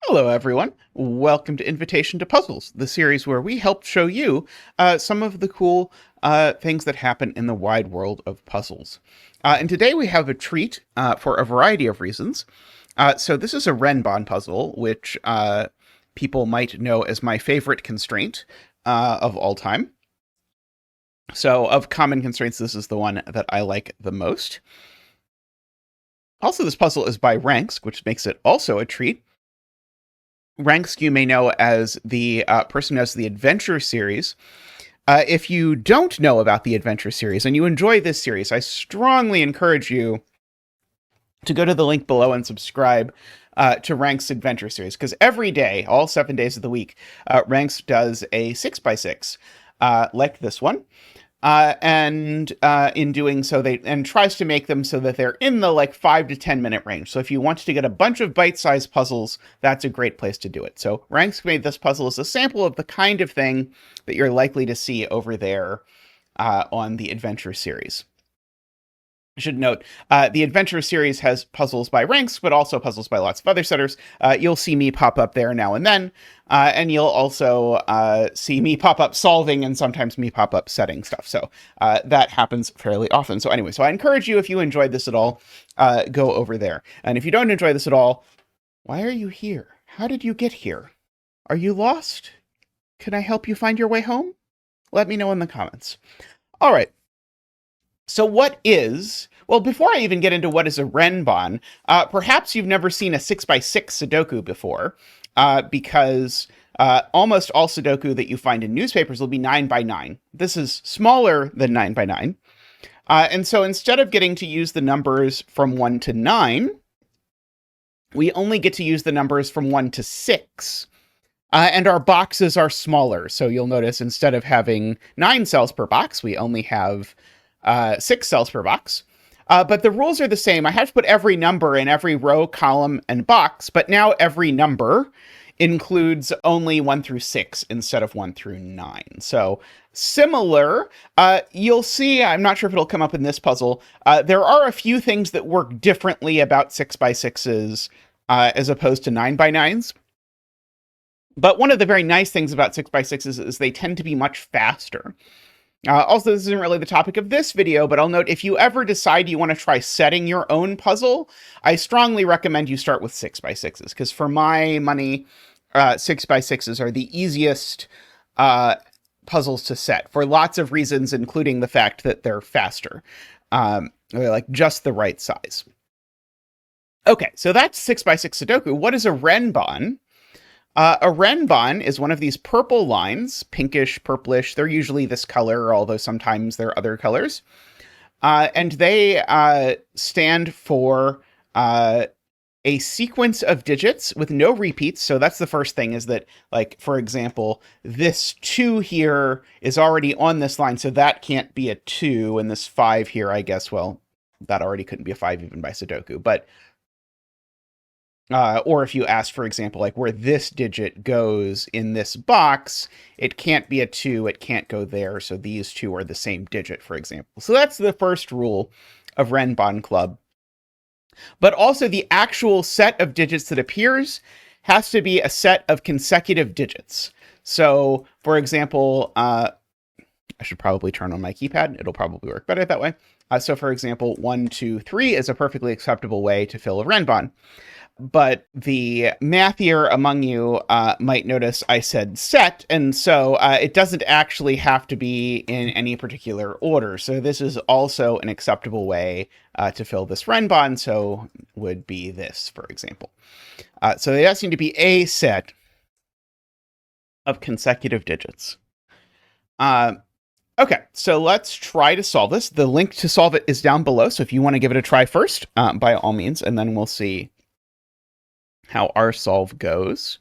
Hello, everyone. Welcome to Invitation to Puzzles, the series where we help show you some of the cool things that happen in the wide world of puzzles. And today we have a treat for a variety of reasons. So this is a Renban puzzle, which people might know as my favorite constraint of all time. So of common constraints, this is the one that I like the most. Also, this puzzle is by Ranks, which makes it also a treat. Ranks you may know as the person who has the Adventure series. If you don't know about the Adventure series and you enjoy this series, I strongly encourage you to go to the link below and subscribe to Ranks' Adventure series, because every day, all 7 days of the week, Ranks does a 6x6 like this one. And in doing so, tries to make them so that they're in the 5 to 10 minute range. So if you want to get a bunch of bite-sized puzzles, that's a great place to do it. So Ranks made this puzzle as a sample of the kind of thing that you're likely to see over there on the Adventure series. I should note, the Adventure series has puzzles by Ranks, but also puzzles by lots of other setters. You'll see me pop up there now and then, and you'll also see me pop up solving and sometimes me pop up setting stuff. So that happens fairly often. So anyway, I encourage you, if you enjoyed this at all, go over there. And if you don't enjoy this at all, why are you here? How did you get here? Are you lost? Can I help you find your way home? Let me know in the comments. All right. So well, before I even get into what is a Renban, perhaps you've never seen a 6x6 Sudoku before, because almost all Sudoku that you find in newspapers will be 9x9. This is smaller than 9x9. And so instead of getting to use the numbers from 1 to 9, we only get to use the numbers from 1 to 6. And our boxes are smaller. So you'll notice instead of having 9 cells per box, we only have 6 cells per box. But the rules are the same. I have to put every number in every row, column, and box, but now every number includes only 1 through 6 instead of 1 through 9. So similar, you'll see, I'm not sure if it'll come up in this puzzle, there are a few things that work differently about 6x6s as opposed to 9x9s. But one of the very nice things about 6x6s is they tend to be much faster. Also, this isn't really the topic of this video, but I'll note if you ever decide you want to try setting your own puzzle, I strongly recommend you start with 6x6s, because for my money, 6x6s are the easiest puzzles to set for lots of reasons, including the fact that they're faster. They're just the right size. Okay, so that's 6x6 Sudoku. What is a Renban? A Renban is one of these purple lines, pinkish, purplish. They're usually this color, although sometimes they're other colors. And they stand for a sequence of digits with no repeats. So that's the first thing, is that, for example, this 2 here is already on this line, so that can't be a 2. And this 5 here, I guess, well, that already couldn't be a 5 even by Sudoku. But or if you ask, for example, where this digit goes in this box, it can't be a 2, it can't go there, so these 2 are the same digit, for example. So that's the first rule of Renban Club. But also the actual set of digits that appears has to be a set of consecutive digits. So, for example, I should probably turn on my keypad. It'll probably work better that way. So, for example, 1, 2, 3 is a perfectly acceptable way to fill a Renban. But the mathier among you might notice I said set, and so it doesn't actually have to be in any particular order. So this is also an acceptable way to fill this Renban, so would be this, for example. So they does seem to be a set of consecutive digits. Okay, so let's try to solve this. The link to solve it is down below, so if you want to give it a try first, by all means, and then we'll see how our solve goes.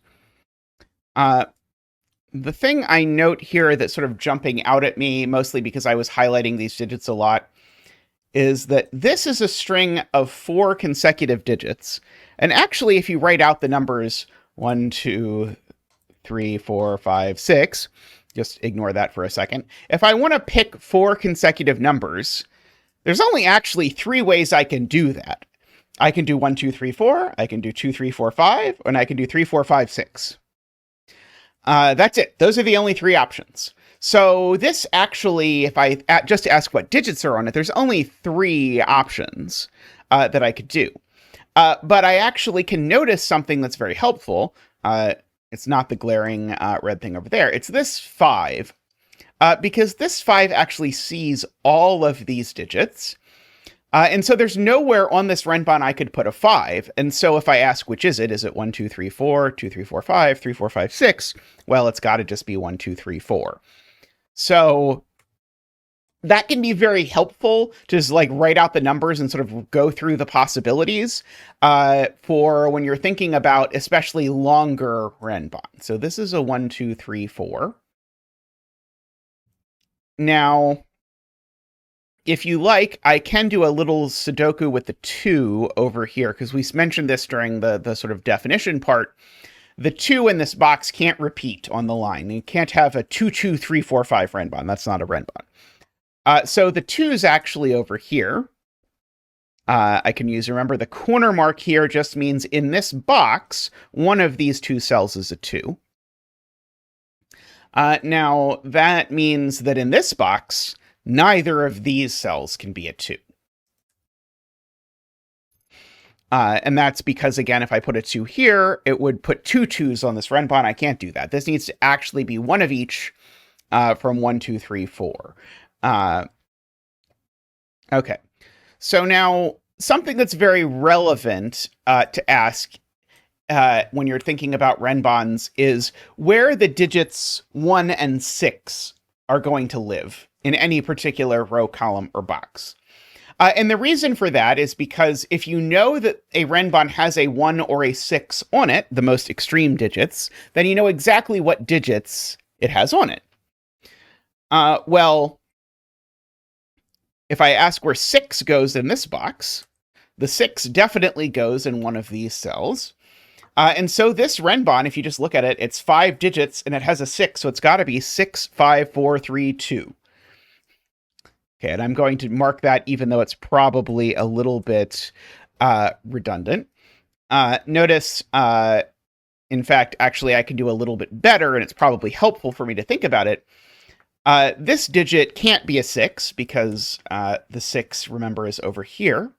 The thing I note here that's sort of jumping out at me, mostly because I was highlighting these digits a lot, is that this is a string of 4 consecutive digits. And actually, if you write out the numbers 1, 2, 3, 4, 5, 6, just ignore that for a second. If I want to pick 4 consecutive numbers, there's only actually 3 ways I can do that. I can do 1, 2, 3, 4. I can do 2, 3, 4, 5, and I can do 3, 4, 5, 6. That's it. Those are the only three options. So this actually, if I just ask what digits are on it, there's only three options that I could do. But I actually can notice something that's very helpful. It's not the glaring red thing over there. It's this 5. Because this 5 actually sees all of these digits. And so there's nowhere on this Renban I could put a 5. And so if I ask which is it 1, 2, 3, 4, 2, 3, 4, 5, 3, 4, 5, 6? Well, it's got to just be 1, 2, 3, 4. So that can be very helpful to just like write out the numbers and sort of go through the possibilities for when you're thinking about especially longer Renban. So this is a 1, 2, 3, 4. Now, if you like, I can do a little Sudoku with the 2 over here, because we mentioned this during the sort of definition part. The 2 in this box can't repeat on the line. You can't have a 2, 2, 3, 4, 5 Renban. That's not a Renban. So the 2 is actually over here. I can use, remember, the corner mark here just means in this box, one of these two cells is a 2. Now, that means that in this box, neither of these cells can be a 2. And that's because, again, if I put a 2 here, it would put 2 2s on this Renban. I can't do that. This needs to actually be one of each from 1, 2, 3, 4. Okay. So now, something that's very relevant to ask when you're thinking about Renbans is where the digits 1 and 6 are going to live in any particular row, column, or box. And the reason for that is because if you know that a Renban has a 1 or a 6 on it, the most extreme digits, then you know exactly what digits it has on it. Well, if I ask where 6 goes in this box, the 6 definitely goes in one of these cells. And so this Renban, if you just look at it, it's 5 digits and it has a 6, so it's got to be 6, 5, 4, 3, 2. Okay, and I'm going to mark that even though it's probably a little bit redundant. Notice, in fact, actually I can do a little bit better, and it's probably helpful for me to think about it. This digit can't be a 6 because the 6, remember, is over here.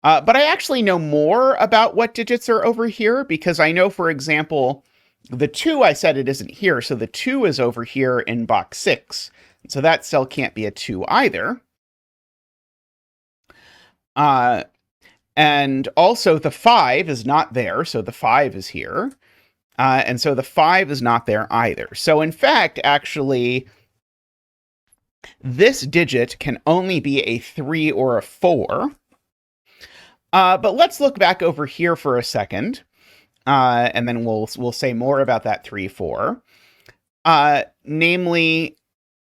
But I actually know more about what digits are over here because I know, for example, the 2, I said it isn't here, so the 2 is over here in box 6. So that cell can't be a 2 either. And also the 5 is not there, so the 5 is here. And so the 5 is not there either. So in fact, actually, this digit can only be a 3 or a 4. But let's look back over here for a second, and then we'll say more about that 3, 4. Namely,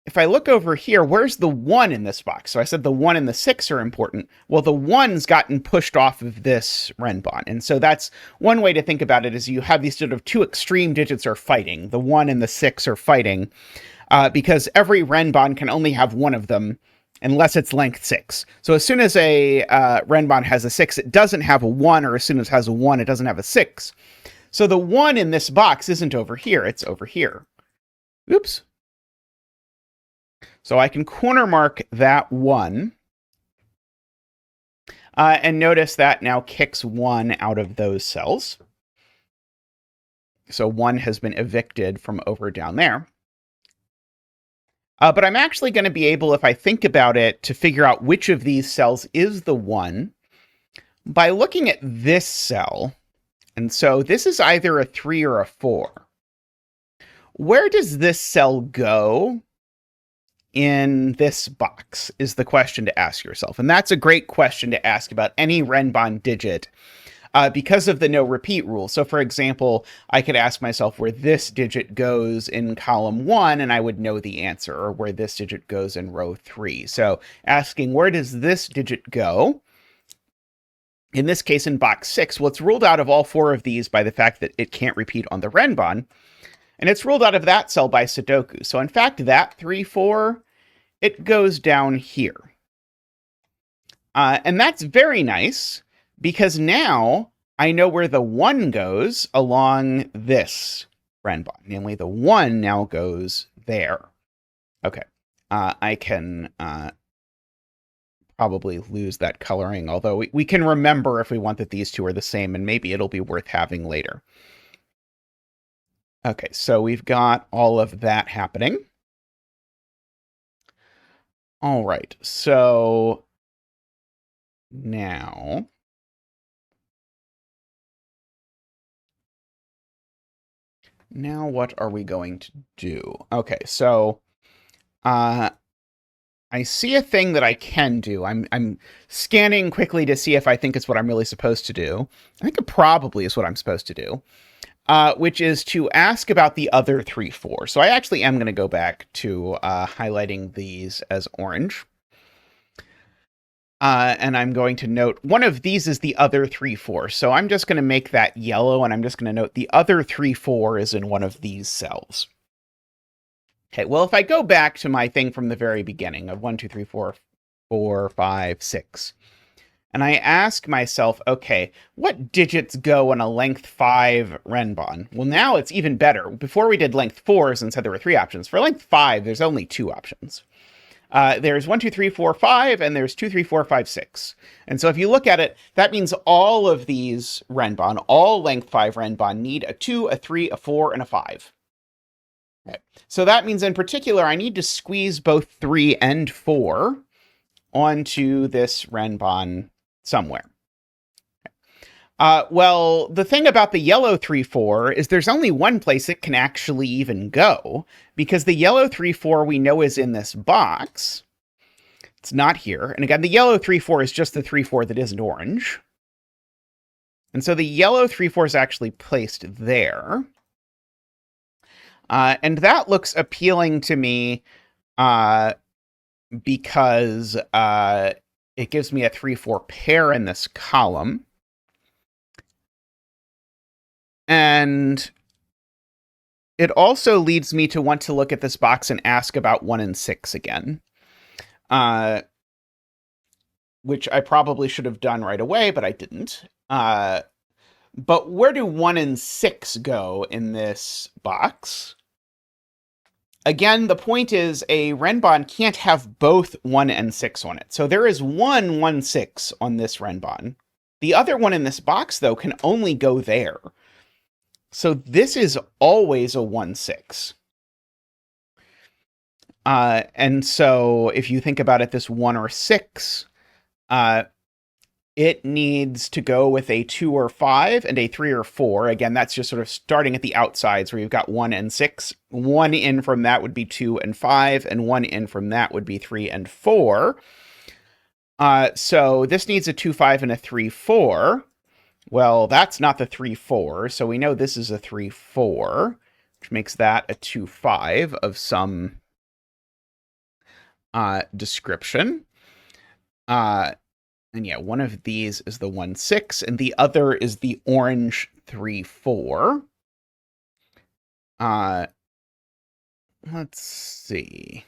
if I look over here, where's the 1 in this box? So I said the 1 and the 6 are important. Well, the 1's gotten pushed off of this Renban. And so that's one way to think about it is you have these sort of two extreme digits are fighting. The 1 and the 6 are fighting because every Renban can only have one of them unless it's length 6. So as soon as a Renban has a 6, it doesn't have a 1, or as soon as it has a 1, it doesn't have a 6. So the 1 in this box isn't over here, it's over here. Oops. So I can corner mark that 1. And notice that now kicks 1 out of those cells. So 1 has been evicted from over down there. But I'm actually going to be able, if I think about it, to figure out which of these cells is the 1 by looking at this cell. And so this is either a 3 or a 4. Where does this cell go in this box is the question to ask yourself. And that's a great question to ask about any Renban digit because of the no repeat rule. So for example, I could ask myself where this digit goes in column 1 and I would know the answer, or where this digit goes in row 3. So asking where does this digit go? In this case, in box 6, well, it's ruled out of all 4 of these by the fact that it can't repeat on the Renban. And it's ruled out of that cell by Sudoku. So in fact, that 3, 4, it goes down here. And that's very nice because now I know where the 1 goes along this Renban. Namely, the 1 now goes there. Okay. I can probably lose that coloring, although we can remember if we want that these two are the same, and maybe it'll be worth having later. Okay, so we've got all of that happening. All right, so now what are we going to do? Okay, so I see a thing that I can do. I'm scanning quickly to see if I think it's what I'm really supposed to do. I think it probably is what I'm supposed to do, which is to ask about the other 3, 4. So I actually am going to go back to highlighting these as orange. And I'm going to note one of these is the other 3, 4. So I'm just going to make that yellow, and I'm just going to note the other 3, 4 is in one of these cells. Okay, well, if I go back to my thing from the very beginning of 1, 2, 3, 4, 4, 5, 6, and I ask myself, okay, what digits go in a length 5 Renban? Well, now it's even better. Before we did length 4s and said there were 3 options. For length 5, there's only 2 options. There's 1, 2, 3, 4, 5, and there's 2, 3, 4, 5, 6. And so if you look at it, that means all of these Renban, all length 5 Renban, need a 2, a 3, a 4, and a 5. Okay. So that means in particular, I need to squeeze both 3 and 4 onto this Renban somewhere. Well, the thing about the yellow 3, 4 is there's only one place it can actually even go, because the yellow 3, 4 we know is in this box. It's not here. And again, the yellow 3, 4 is just the 3, 4 that isn't orange. And so the yellow 3, 4 is actually placed there. And that looks appealing to me because it gives me a 3, 4 pair in this column. And it also leads me to want to look at this box and ask about 1 and 6 again. Which I probably should have done right away, but I didn't. But where do 1 and 6 go in this box? Again, the point is a Renban can't have both 1 and 6 on it. So there is 1, 1, 6 on this Renban. The other one in this box, though, can only go there. So this is always a 1, 6. And so if you think about it, this 1 or 6, it needs to go with a 2 or 5 and a 3 or 4. Again, that's just sort of starting at the outsides where you've got 1 and 6. 1 in from that would be 2 and 5, and 1 in from that would be 3 and 4. So this needs a 2, 5, and a 3, 4. Well, that's not the 3, 4, so we know this is a 3, 4, which makes that a 2, 5 of some description. And yeah, one of these is the 1, 6, and the other is the orange 3, 4. Let's see.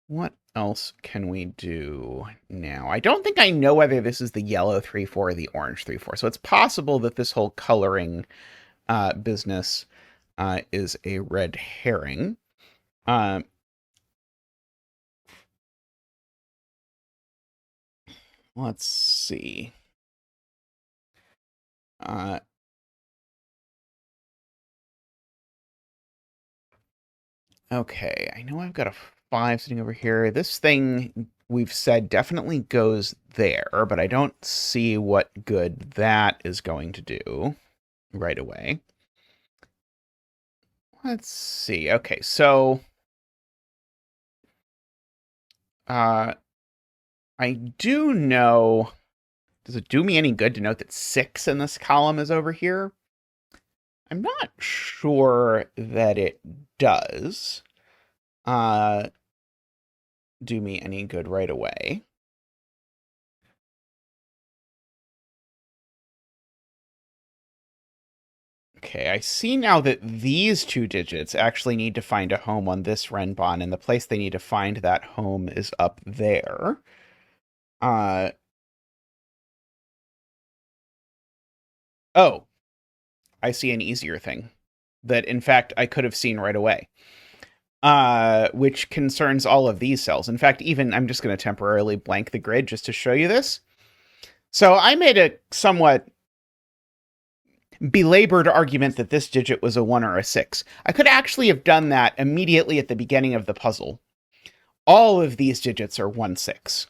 What else can we do now? I don't think I know whether this is the yellow 3, 4 or the orange 3, 4. So it's possible that this whole coloring business is a red herring. Let's see. Okay, I know I've got a 5 sitting over here. This thing we've said definitely goes there, but I don't see what good that is going to do right away. Let's see. Okay, so I do know. Does it do me any good to note that 6 in this column is over here? I'm not sure that it does do me any good right away. Okay, I see now that these 2 digits actually need to find a home on this Renban, and the place they need to find that home is up there. Uh, oh, I see an easier thing that, in fact, I could have seen right away, which concerns all of these cells. In fact, even I'm just going to temporarily blank the grid just to show you this. So I made a somewhat belabored argument that this digit was a 1 or a 6. I could actually have done that immediately at the beginning of the puzzle. All of these digits are 1, 6.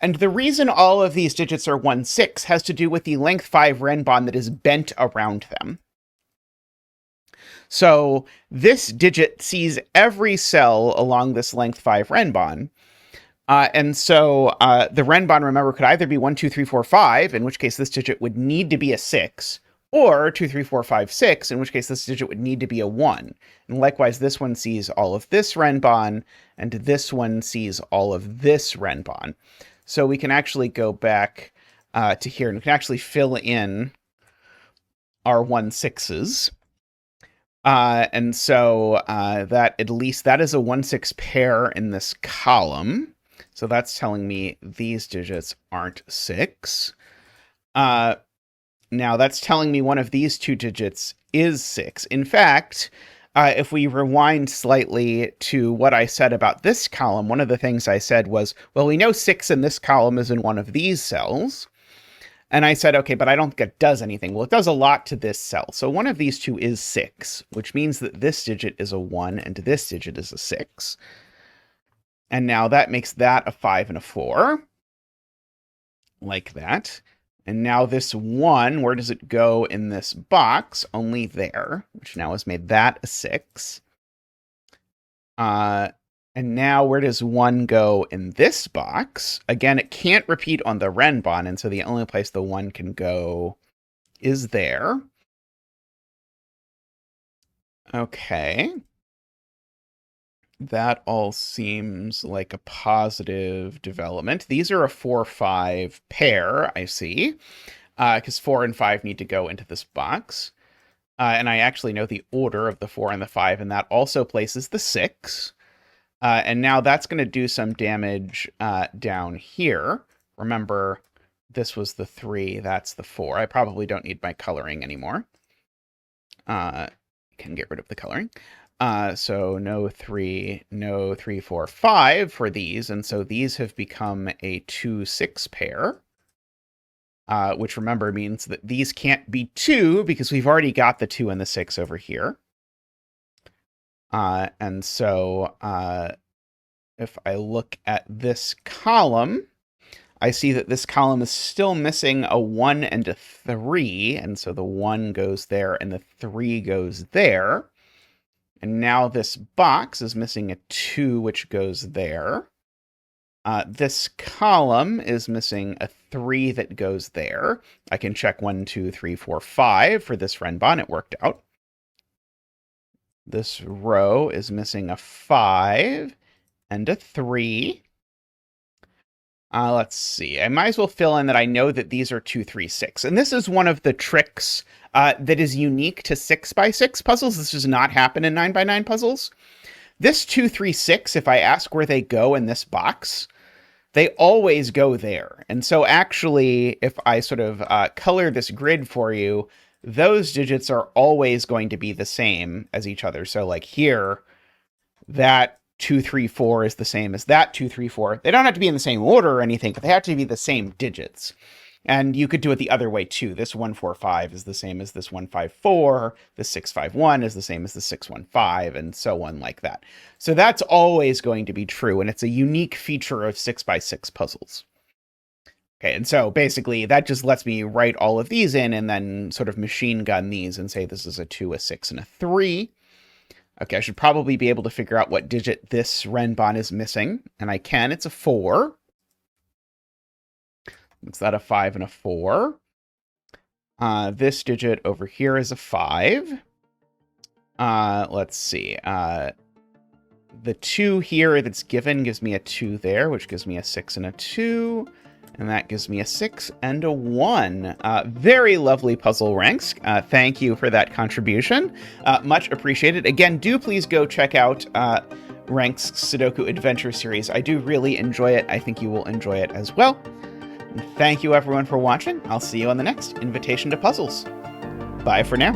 And the reason all of these digits are 1, 6 has to do with the length 5 Renban that is bent around them. So this digit sees every cell along this length 5 Renban. And so the Renban, remember, could either be 1, 2, 3, 4, 5, in which case this digit would need to be a 6, or 2, 3, 4, 5, 6, in which case this digit would need to be a 1. And likewise, this one sees all of this Renban, and this one sees all of this Renban. So we can actually go back to here, and we can actually fill in our 1, 6s. And so that at least that is a 1, 6 pair in this column. So that's telling me these digits aren't 6. Now that's telling me one of these two digits is 6. In fact, if we rewind slightly to what I said about this column, one of the things I said was, well, we know 6 in this column is in one of these cells. And I said, okay, but I don't think it does anything. Well, it does a lot to this cell. So one of these two is 6, which means that this digit is a 1 and this digit is a 6. And now that makes that a 5 and a 4. Like that. And now this 1, where does it go in this box? Only there, which now has made that a 6. And now where does 1 go in this box? Again, it can't repeat on the Renban, and so the only place the 1 can go is there. Okay. That all seems like a positive development. These are a 4-5 pair, I see, because 4 and 5 need to go into this box. And I actually know the order of the 4 and the 5, and that also places the 6. And now that's going to do some damage down here. Remember, this was the 3, that's the 4. I probably don't need my coloring anymore. Can get rid of the coloring. So no 3, 4, 5 for these, and so these have become a 2, 6 pair, which remember means that these can't be 2 because we've already got the 2 and the 6 over here. And so if I look at this column, I see that this column is still missing a 1 and a 3, and so the 1 goes there and the 3 goes there. And now this box is missing a 2, which goes there. This column is missing a 3 that goes there. I can check 1, 2, 3, 4, 5 for this Renban. It worked out. This row is missing a 5 and a 3. Let's see. I might as well fill in that I know that these are 2, 3, 6. And this is one of the tricks that is unique to 6x6 puzzles. This does not happen in 9x9 puzzles. This 2, 3, 6, if I ask where they go in this box, they always go there. And so actually, if I sort of color this grid for you, those digits are always going to be the same as each other. So like here, that 2, 3, 4 is the same as that 2, 3, 4. They don't have to be in the same order or anything, but they have to be the same digits. And you could do it the other way too. This 1, 4, 5 is the same as this 1, 5, 4. This 6, 5, 1 is the same as the 6, 1, 5, and so on like that. So that's always going to be true, and it's a unique feature of 6x6 puzzles. Okay, and so basically that just lets me write all of these in and then sort of machine gun these and say this is a 2, a 6, and a 3. Okay, I should probably be able to figure out what digit this Renban is missing, and I can. It's a 4. Is that a 5 and a 4? This digit over here is a 5. Let's see. The 2 here that's given gives me a 2 there, which gives me a 6 and a 2. And that gives me a 6 and a 1. Very lovely puzzle ranks. Thank you for that contribution. Much appreciated. Again, do please go check out Rank's Sudoku Adventure series. I do really enjoy it. I think you will enjoy it as well. And thank you everyone for watching. I'll see you on the next Invitation to Puzzles. Bye for now.